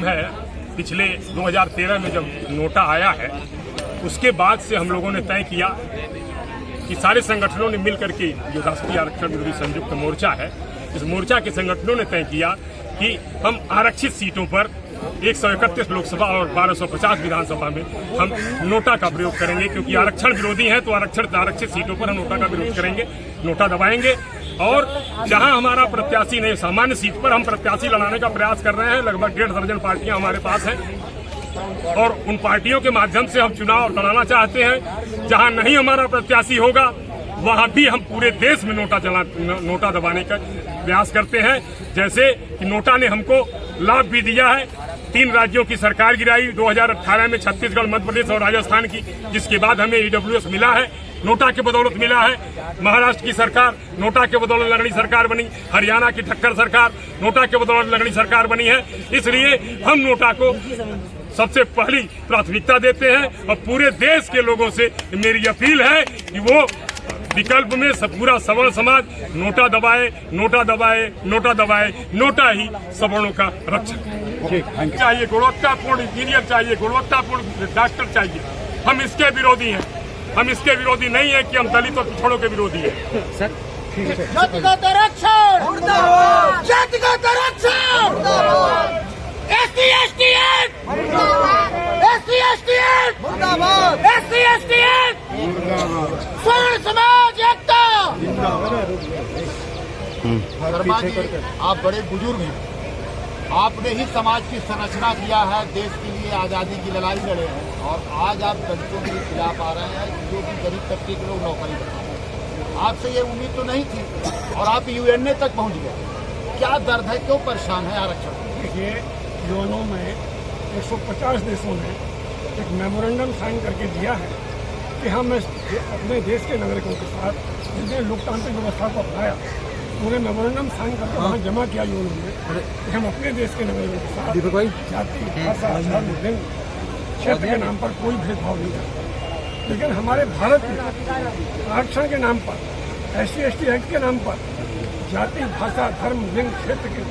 मालूम है पिछले 2013 में जब नोटा आया है उसके बाद से हम लोगों ने तय किया कि सारे संगठनों ने मिलकर के जो राष्ट्रीय आरक्षण विरोधी संयुक्त मोर्चा है, इस मोर्चा के संगठनों ने तय किया कि हम आरक्षित सीटों पर 131 लोकसभा और 1250 विधानसभा में हम नोटा का प्रयोग करेंगे, क्योंकि आरक्षण विरोधी है तो आरक्षित सीटों पर हम नोटा का विरोध करेंगे, नोटा दबाएंगे। और जहां हमारा प्रत्याशी नहीं, सामान्य सीट पर हम प्रत्याशी लड़ाने का प्रयास कर रहे हैं। लगभग 1.5 दर्जन पार्टियां हमारे पास हैं और उन पार्टियों के माध्यम से हम चुनाव लड़ाना चाहते हैं। जहां नहीं हमारा प्रत्याशी होगा वहां भी हम पूरे देश में नोटा दबाने का प्रयास करते हैं। जैसे कि नोटा ने हमको लाभ भी दिया है, 3 राज्यों की सरकार गिराई 2018 में, छत्तीसगढ़, मध्य प्रदेश और राजस्थान की, जिसके बाद हमें ईडब्ल्यूएस मिला है, नोटा के बदौलत मिला है। महाराष्ट्र की सरकार नोटा के बदौलत लगड़ी सरकार बनी, हरियाणा की ठक्कर सरकार नोटा के बदौलत लगड़ी सरकार बनी है। इसलिए हम नोटा को सबसे पहली प्राथमिकता देते हैं और पूरे देश के लोगों से मेरी अपील है कि वो विकल्प में पूरा सवर्ण समाज नोटा दबाए, नोटा दबाए, नोटा दबाए। नोटा ही सवर्णों का रक्षक चाहिए, गुणवत्तापूर्ण इंजीनियर चाहिए, गुणवत्तापूर्ण डॉक्टर चाहिए। हम इसके विरोधी हैं, हम इसके विरोधी नहीं है कि हम दलित और पिछड़ों के विरोधी हैं। जातिगत आरक्षण मुर्दाबाद, जातिगत आरक्षण मुर्दाबाद, एससी एसटी एक्ट मुर्दाबाद, एससी एसटी एक्ट मुर्दाबाद, एससी एसटी एक्ट मुर्दाबाद, स्वर्ण समाज एकता। शर्मा जी, आप बड़े बुजुर्ग हैं, आपने ही समाज की संरचना किया है, देश के लिए आज़ादी की लड़ाई लड़े हैं और आज आप दलितों के खिलाफ आ रहे हैं जो कि गरीब तबके के लोग नौकरी करते हैं। आपसे ये उम्मीद तो नहीं थी और आप यूएनए तक पहुंच गए। क्या दर्द है, क्यों परेशान है आरक्षण? देखिए, यूएनओ में 150 देशों ने एक मेमोरेंडम साइन करके दिया है कि हम अपने देश के नागरिकों के साथ जिसने लोकतांत्रिक व्यवस्था को अपनाया, उन्हें मेमोरेंडम साइन करके वहाँ जमा किया यूएनओ में कि हम अपने देश के नागरिकों के साथ जाति, भाषा, धर्म, लिंग, क्षेत्र के नाम पर कोई भेदभाव नहीं करता। लेकिन हमारे भारत में आरक्षण के नाम पर, एससी एसटी एक्ट के नाम पर जाति, भाषा, धर्म, लिंग, क्षेत्र के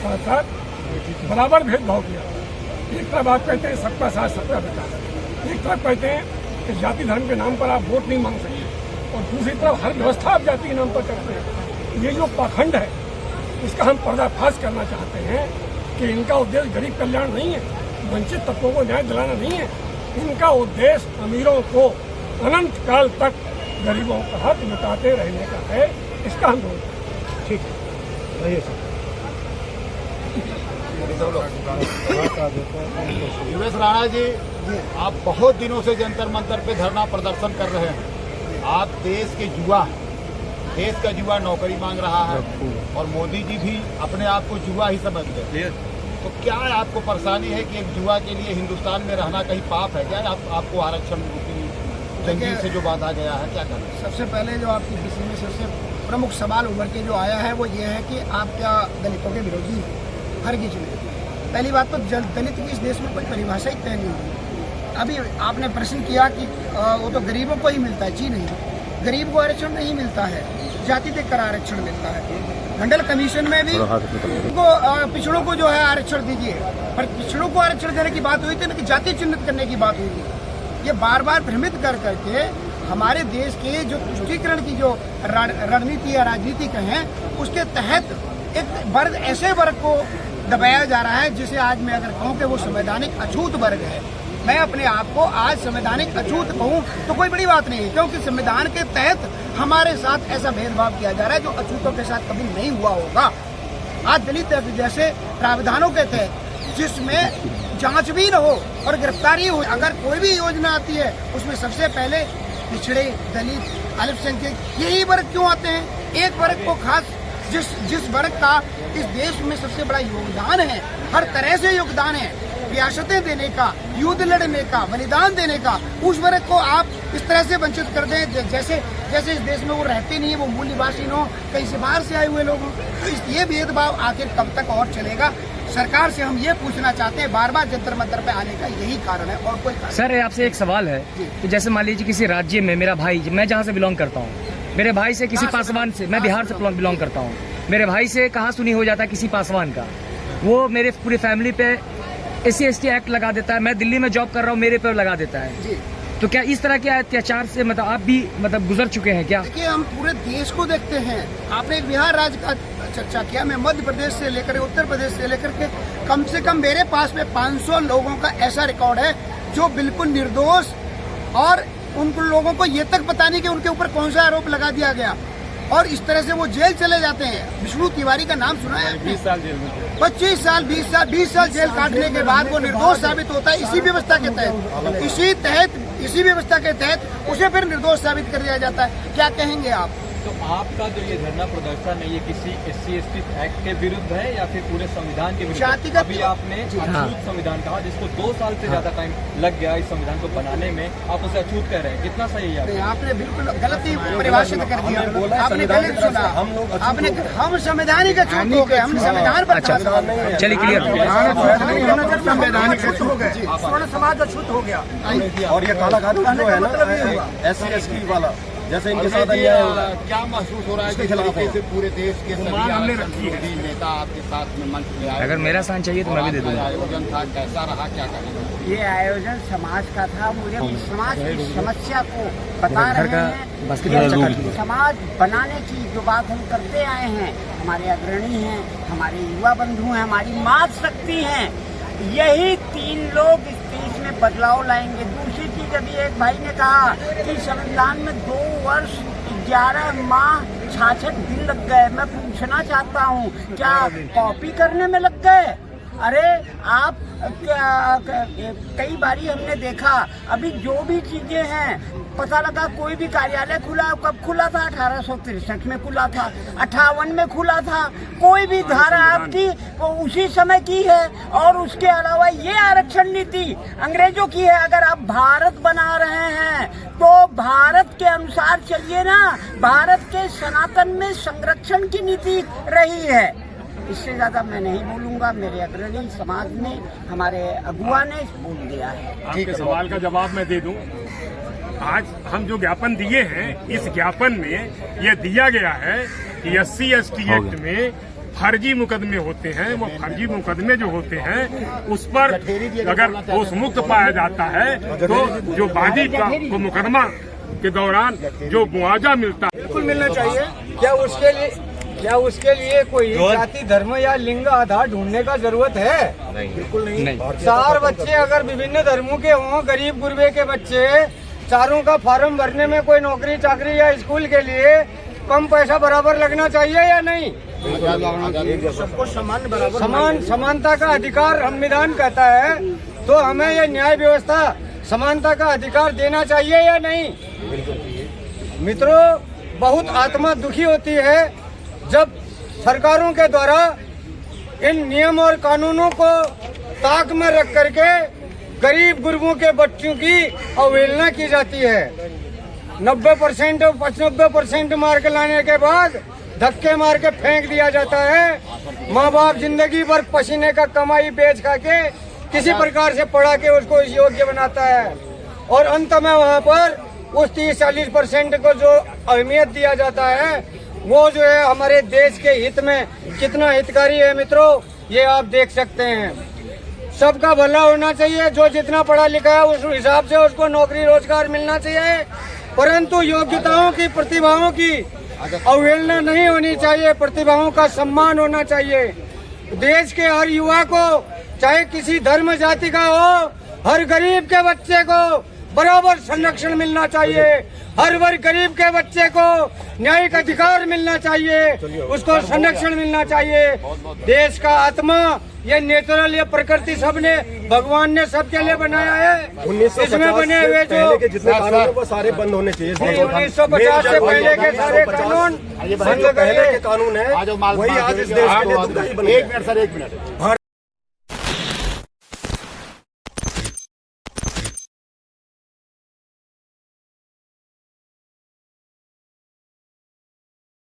साथ साथ बराबर भेदभाव किया। एक तरफ आप कहते हैं सबका साथ सबका विकास, एक तरफ कहते हैं कि जाति धर्म के नाम पर आप वोट नहीं मांग सकते और दूसरी तरफ हर व्यवस्था आप जाति के नाम पर करते हैं। ये जो पाखंड है इसका हम पर्दाफाश करना चाहते हैं कि इनका उद्देश्य गरीब कल्याण नहीं है, वंचित तत्वों को न्याय दिलाना नहीं है। इनका उद्देश्य अमीरों को अनंत काल तक गरीबों का हक लुटाते रहने का है। इसका हम विरोध। ठीक है, युवेश राणा जी, आप बहुत दिनों से जंतर मंतर पे धरना प्रदर्शन कर रहे हैं। आप देश के युवा हैं, देश का युवा नौकरी मांग रहा है और मोदी जी भी अपने आप को युवा ही समझते हैं। तो क्या आपको परेशानी है कि एक युवा के लिए हिंदुस्तान में रहना कहीं पाप है क्या? आपको आरक्षण जंजीर से जो बांधा गया है, क्या करना? सबसे पहले जो आपकी किसी में सबसे प्रमुख सवाल उभर के जो आया है वो ये है कि आप क्या दलितों के विरोधी हैं? हर किसी में पहली बात तो दलित की इस देश में कोई परिभाषा ही तय नहीं हुई। अभी आपने प्रश्न किया कि वो तो गरीबों को ही मिलता है। जी नहीं, गरीब को आरक्षण नहीं मिलता है, जाति देखकर आरक्षण मिलता है। मंडल कमीशन में भी पिछड़ों को जो है आरक्षण दीजिए, पर पिछड़ों को आरक्षण देने की बात हुई थी ना कि जाति चिन्हित करने की बात हुई थी। ये बार बार भ्रमित कर करके हमारे देश के जो तुष्टीकरण की जो रणनीति या राजनीति कहें, उसके तहत एक वर्ग, ऐसे वर्ग को दबाया जा रहा है जिसे आज मैं अगर कहूँ कि वो संवैधानिक अछूत वर्ग है। मैं अपने आप को आज संवैधानिक अछूत कहूँ तो कोई बड़ी बात नहीं है, क्योंकि संविधान के तहत हमारे साथ ऐसा भेदभाव किया जा रहा है जो अछूतों के साथ कभी नहीं हुआ होगा। आज दलित जैसे प्रावधानों के तहत जिसमें जांच भी न हो और गिरफ्तारी हो, अगर कोई भी योजना आती है उसमें सबसे पहले पिछड़े, दलित, अल्पसंख्यक यही वर्ग क्यों आते हैं? एक वर्ग को खास जिस वर्ग का इस देश में सबसे बड़ा योगदान है, हर तरह से योगदान है, रियासतें देने का, युद्ध लड़ने का, बलिदान देने का, उस वर्ग को आप इस तरह से वंचित कर दें जैसे इस देश में वो रहते नहीं है, वो मूल निवासी हो, कहीं से बाहर से आए हुए लोग हों। तो ये भेदभाव आखिर कब तक और चलेगा? सरकार से हम ये पूछना चाहते हैं, बार बार जंतर मंतर पे आने का यही कारण है और कोई कारण। सर, आपसे एक सवाल है कि जैसे मान लीजिए किसी राज्य में मेरा भाई, मैं जहाँ से बिलोंग करता हूँ, मेरे भाई से किसी पासवान से, मैं बिहार से बिलोंग करता हूँ, मेरे भाई से कहाँ सुनी हो जाता है किसी पासवान का, वो मेरे पूरी फैमिली पे SC/ST एक्ट लगा देता है। मैं दिल्ली में जॉब कर रहा हूँ, मेरे पे लगा देता है। जी तो क्या इस तरह के अत्याचार से मतलब आप भी मतलब गुजर चुके हैं क्या? देखिए, हम पूरे देश को देखते हैं। आपने बिहार राज्य का चर्चा किया, मैं मध्य प्रदेश से लेकर उत्तर प्रदेश से लेकर के कम से कम मेरे पास में 500 लोगों का ऐसा रिकॉर्ड है जो बिल्कुल निर्दोष, और उन लोगों को ये तक पता नहीं कि उनके ऊपर कौन सा आरोप लगा दिया गया, और इस तरह से वो जेल चले जाते हैं। विष्णु तिवारी का नाम सुना है? 20 साल जेल में, 25 साल 20 साल जेल काटने के बाद वो निर्दोष साबित होता है। इसी व्यवस्था के तहत इसी व्यवस्था के तहत उसे फिर निर्दोष साबित कर दिया जाता है। क्या कहेंगे आप? तो आपका जो ये धरना प्रदर्शन है, ये किसी SC/ST एक्ट के विरुद्ध है या फिर पूरे संविधान के विरुद्ध? जातिगत अभी आपने अछूत संविधान कहा, जिसको 2 साल से ज्यादा टाइम लग गया इस संविधान को बनाने में, आप उसे अछूत कह रहे हैं। कितना सही है? आपने बिल्कुल गलत ही परिभाषित कर दिया। आपने गलत सुना। आपने हम संवैधानिक अछूत हो गए, हम संविधान पर चलिए क्लियर। संवैधानिक अछूत हो गए, स्वर्ण समाज अछूत हो गया। और ये काला कानून जो है ना SC/ST वाला, जैसे इनके साथ अन्याय होगा, क्या महसूस हो रहा है कि तरीके से पूरे देश के सभी विरोधी नेता आपके साथ में मंच पे आए? अगर मेरा साथ चाहिए तो मैं भी दे दूंगा। आयोजन था, कैसा रहा, क्या कहेंगे? ये आयोजन समाज का था। मुझे समाज की समस्या को बता रहे हैं। समाज बनाने की जो बात हम करते आए हैं, हमारे अग्रणी हैं, हमारे युवा बंधु हैं, हमारी मात शक्ति हैं, यही 3 लोग इस देश में बदलाव लाएंगे। दूसरी चीज, अभी एक भाई ने कहा कि संविधान में 2 वर्ष 11 माह 66 दिन लग गए। मैं पूछना चाहता हूँ, क्या कॉपी करने में लग गए? अरे आप कई बारी हमने देखा, अभी जो भी चीजें हैं, पता लगा कोई भी कार्यालय खुला, कब खुला था? 1863 में खुला था, 58 में खुला था। कोई भी धारा आपकी वो उसी समय की है। और उसके अलावा ये आरक्षण नीति अंग्रेजों की है। अगर आप भारत बना रहे हैं तो भारत के अनुसार चलिए ना। भारत के सनातन में संरक्षण की नीति रही है। इससे ज्यादा मैं नहीं बोलूंगा। मेरे अग्रणी समाज ने, हमारे अगुआ ने बोल दिया है। आपके सवाल का जवाब मैं दे दूं। आज हम जो ज्ञापन दिए हैं, इस ज्ञापन में यह दिया गया है कि SC/ST एक्ट में फर्जी मुकदमे होते हैं। वो फर्जी मुकदमे जो होते हैं उस पर अगर दोष मुक्त पाया जाता है तो जो बादी को मुकदमा के दौरान जो मुआवजा मिलता है बिल्कुल मिलना चाहिए। क्या उसके लिए कोई जाति, धर्म या लिंग आधार ढूंढने का जरूरत है? बिल्कुल नहीं। 4 बच्चे अगर विभिन्न धर्मों के हों, गरीब गुरबे के बच्चे, चारों का फॉर्म भरने में कोई नौकरी चाकरी या स्कूल के लिए कम पैसा बराबर लगना चाहिए या नहीं? सबको समान बराबर समानता का अधिकार संविधान कहता है, तो हमें ये न्याय व्यवस्था समानता का अधिकार देना चाहिए या नहीं? मित्रों, बहुत आत्मा दुखी होती है जब सरकारों के द्वारा इन नियम और कानूनों को ताक में रख करके गरीब गुरबों के बच्चों की अवहेलना की जाती है। 90% और 95% मार्क लाने के बाद धक्के मार के फेंक दिया जाता है। माँ बाप जिंदगी भर पसीने का कमाई बेच खा के किसी प्रकार से पढ़ा के उसको योग्य बनाता है, और अंत में वहाँ पर उस 30-40% को जो अहमियत दिया जाता है वो जो है हमारे देश के हित में कितना हितकारी है। मित्रों, ये आप देख सकते हैं। सबका भला होना चाहिए। जो जितना पढ़ा लिखा है उस हिसाब से उसको नौकरी रोजगार मिलना चाहिए, परंतु योग्यताओं की, प्रतिभाओं की अवहेलना नहीं होनी चाहिए। प्रतिभाओं का सम्मान होना चाहिए। देश के हर युवा को, चाहे किसी धर्म जाति का हो, हर गरीब के बच्चे को बराबर संरक्षण मिलना चाहिए। हर वर्ग गरीब के बच्चे को न्यायिक अधिकार मिलना चाहिए, उसको संरक्षण मिलना चाहिए। देश का आत्मा, ये नेचुरल, ये प्रकृति सबने, भगवान ने सबके लिए बनाया है। इसमें बने हुए जो जितने कानून वो सारे बंद होने चाहिए। 1950 से पहले के सारे कानून पहले के कानून है, वही आज इस देश के लिए दुखदाई बने। 1 मिनट सर, 1 मिनट।